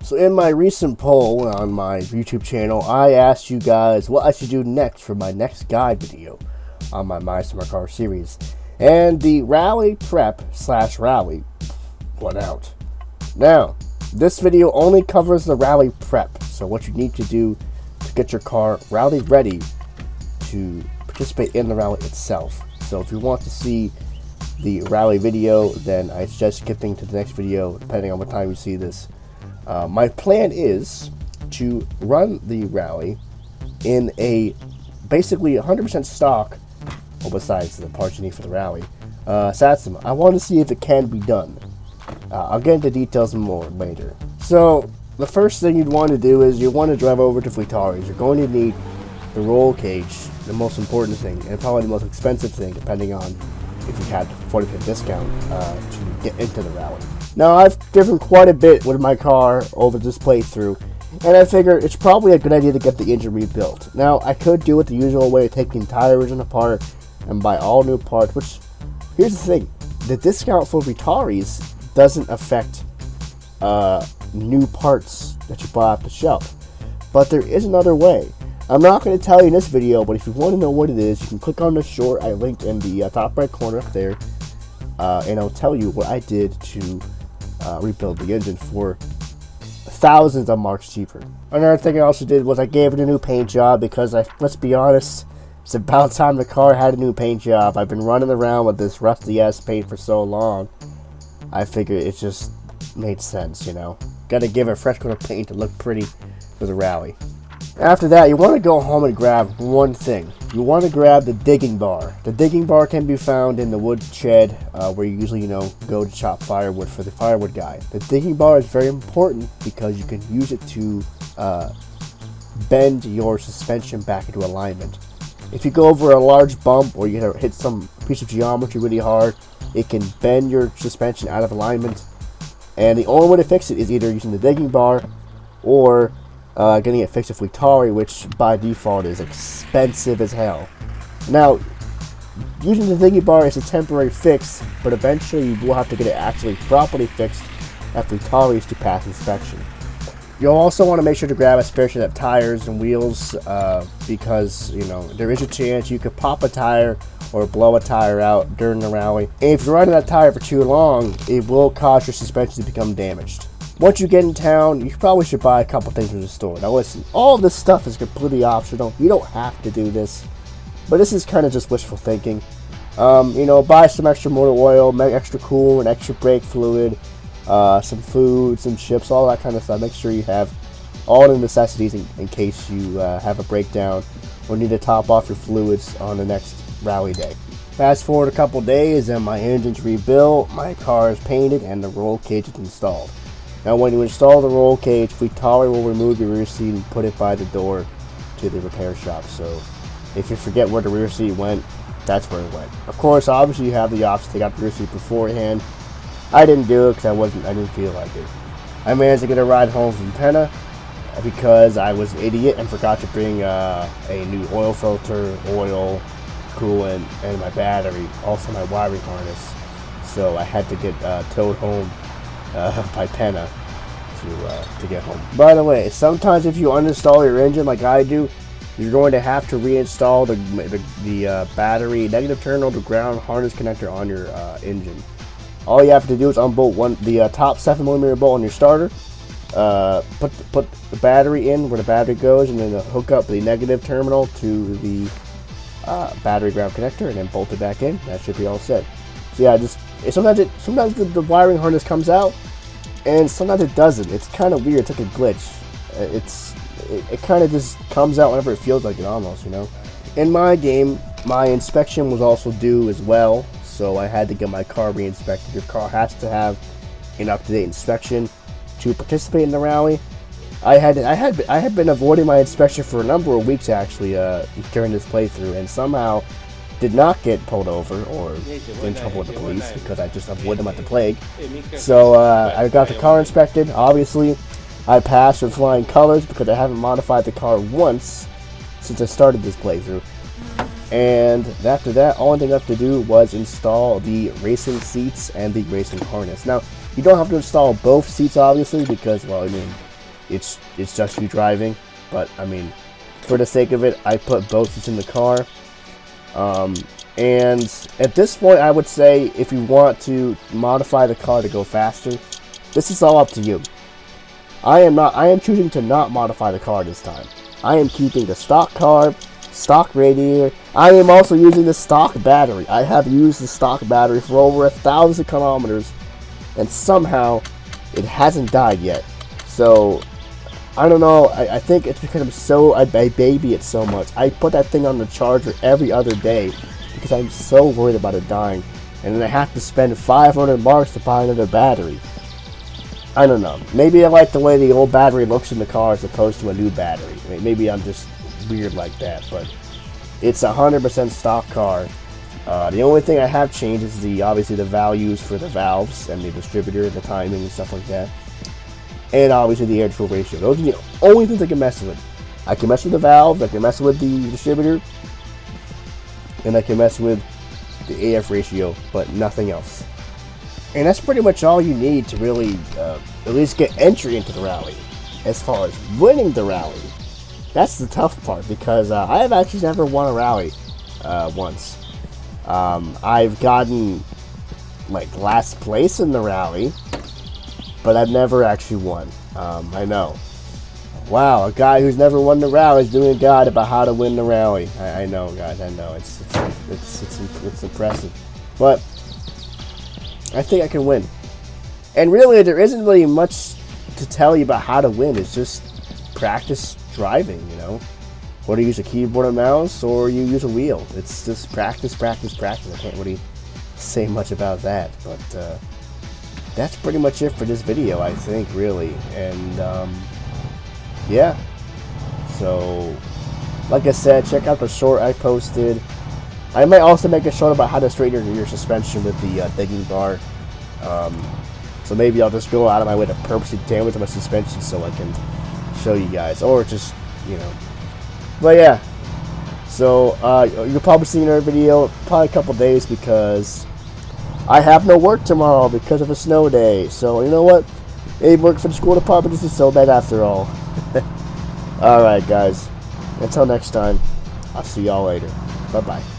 So in my recent poll on my YouTube channel, I asked you guys what I should do next for my next guide video on my My Summer Car series. And the rally prep / rally went out. Now, this video only covers the rally prep. So what you need to do to get your car rally ready to participate in the rally itself. So if you want to see the rally video, then I suggest skipping to the next video depending on what time you see this. My plan is to run the rally in a basically 100% stock, well, besides the parts you need for the rally, Satsuma. I want to see if it can be done. I'll get into details more later. So the first thing you'd want to do is you want to drive over to Fleetari's. You're going to need the roll cage, the most important thing, and probably the most expensive thing, depending on if you had 40% discount to get into the rally. Now, I've driven quite a bit with my car over this playthrough, and I figure it's probably a good idea to get the engine rebuilt. Now, I could do it the usual way, take the entire engine apart and buy all new parts, which, here's the thing, the discount for Vitari's doesn't affect new parts that you buy off the shelf. But there is another way. I'm not going to tell you in this video, but if you want to know what it is, you can click on the short I linked in the top right corner up there, and I'll tell you what I did to rebuild the engine for thousands of marks cheaper. Another thing I also did was I gave it a new paint job because let's be honest, it's about time the car had a new paint job. I've been running around with this rusty ass paint for so long. I figured it just made sense, you know. Gotta give it a fresh coat of paint to look pretty for the rally. After that, you want to go home and grab one thing. You want to grab the digging bar. The digging bar can be found in the wood shed where you usually, go to chop firewood for the firewood guy. The digging bar is very important because you can use it to bend your suspension back into alignment. If you go over a large bump or you hit some piece of geometry really hard, it can bend your suspension out of alignment. And the only way to fix it is either using the digging bar or getting it fixed with Fleetari, which by default is expensive as hell. Now, using the digging bar is a temporary fix, but eventually you will have to get it actually properly fixed at Fleetari's to pass inspection. You'll also want to make sure to grab a spare set of tires and wheels because, there is a chance you could pop a tire or blow a tire out during the rally. And if you're riding that tire for too long, it will cause your suspension to become damaged. Once you get in town, you probably should buy a couple things from the store. Now listen, all this stuff is completely optional. You don't have to do this. But this is kind of just wishful thinking. Buy some extra motor oil, extra coolant, extra brake fluid, some food, some chips, all that kind of stuff. Make sure you have all the necessities in case you have a breakdown or need to top off your fluids on the next rally day. Fast forward a couple days and my engine's rebuilt, my car is painted, and the roll cage is installed. Now when you install the roll cage, Fleetari will remove your rear seat and put it by the door to the repair shop. So if you forget where the rear seat went, that's where it went. Of course, obviously you have the option to take out the rear seat beforehand. I didn't do it because I didn't feel like it. I managed to get a ride home from Penna because I was an idiot and forgot to bring a new oil filter, oil, coolant, and my battery, also my wiring harness. So I had to get towed home by Penna to get home. By the way, sometimes if you uninstall your engine like I do, you're going to have to reinstall the battery negative terminal to ground harness connector on your engine. All you have to do is unbolt the top 7mm bolt on your starter, put the battery in where the battery goes, and then hook up the negative terminal to the battery ground connector, and then bolt it back in. That should be all set. So yeah, sometimes the wiring harness comes out, and sometimes it doesn't. It's kind of weird. It's like a glitch. It kind of just comes out whenever it feels like it, almost. In my game, my inspection was also due as well, so I had to get my car re-inspected. Your car has to have an up-to-date inspection to participate in the rally. I had been avoiding my inspection for a number of weeks actually during this playthrough, and somehow did not get pulled over or in trouble with the police because I just avoided them at the plague. So I got the car inspected. Obviously, I passed with flying colors because I haven't modified the car once since I started this playthrough. And after that, all I thing left to do was install the racing seats and the racing harness. Now, you don't have to install both seats, obviously, because, well, I mean, it's just you driving. But I mean, for the sake of it, I put both seats in the car. And at this point, I would say if you want to modify the car to go faster, this is all up to you. I am choosing to not modify the car this time. I am keeping the stock car, stock radiator. I am also using the stock battery. I have used the stock battery for over 1,000 kilometers, and somehow it hasn't died yet. So I don't know. I think it's because I baby it so much. I put that thing on the charger every other day because I'm so worried about it dying, and then I have to spend 500 marks to buy another battery. I don't know. Maybe I like the way the old battery looks in the car as opposed to a new battery. Maybe I'm just weird like that, but it's a 100% stock car. The only thing I have changed is obviously the values for the valves and the distributor, the timing and stuff like that, and obviously the air-to-fuel ratio. Those are the only things I can mess with. I can mess with the valves, I can mess with the distributor, and I can mess with the AF ratio, but nothing else. And that's pretty much all you need to really at least get entry into the rally. As far as winning the rally, that's the tough part, because I have actually never won a rally once. I've gotten like last place in the rally, but I've never actually won. I know. Wow, a guy who's never won the rally is doing a guide about how to win the rally. I know, guys. I know it's impressive, but I think I can win. And really, there isn't really much to tell you about how to win. It's just practice driving, you know. Whether you use a keyboard or mouse or you use a wheel. It's just practice, practice, practice. I can't really say much about that, but that's pretty much it for this video, I think, really. And yeah. So, like I said, check out the short I posted. I might also make a short about how to straighten your suspension with the digging bar. So maybe I'll just go out of my way to purposely damage my suspension so I can show you guys, or just, you know. But yeah, so you'll probably see another video probably a couple days, because I have no work tomorrow because of a snow day. So you know what? Maybe work for the school department isn't so bad after all. Alright guys, until next time, I'll see y'all later. Bye bye.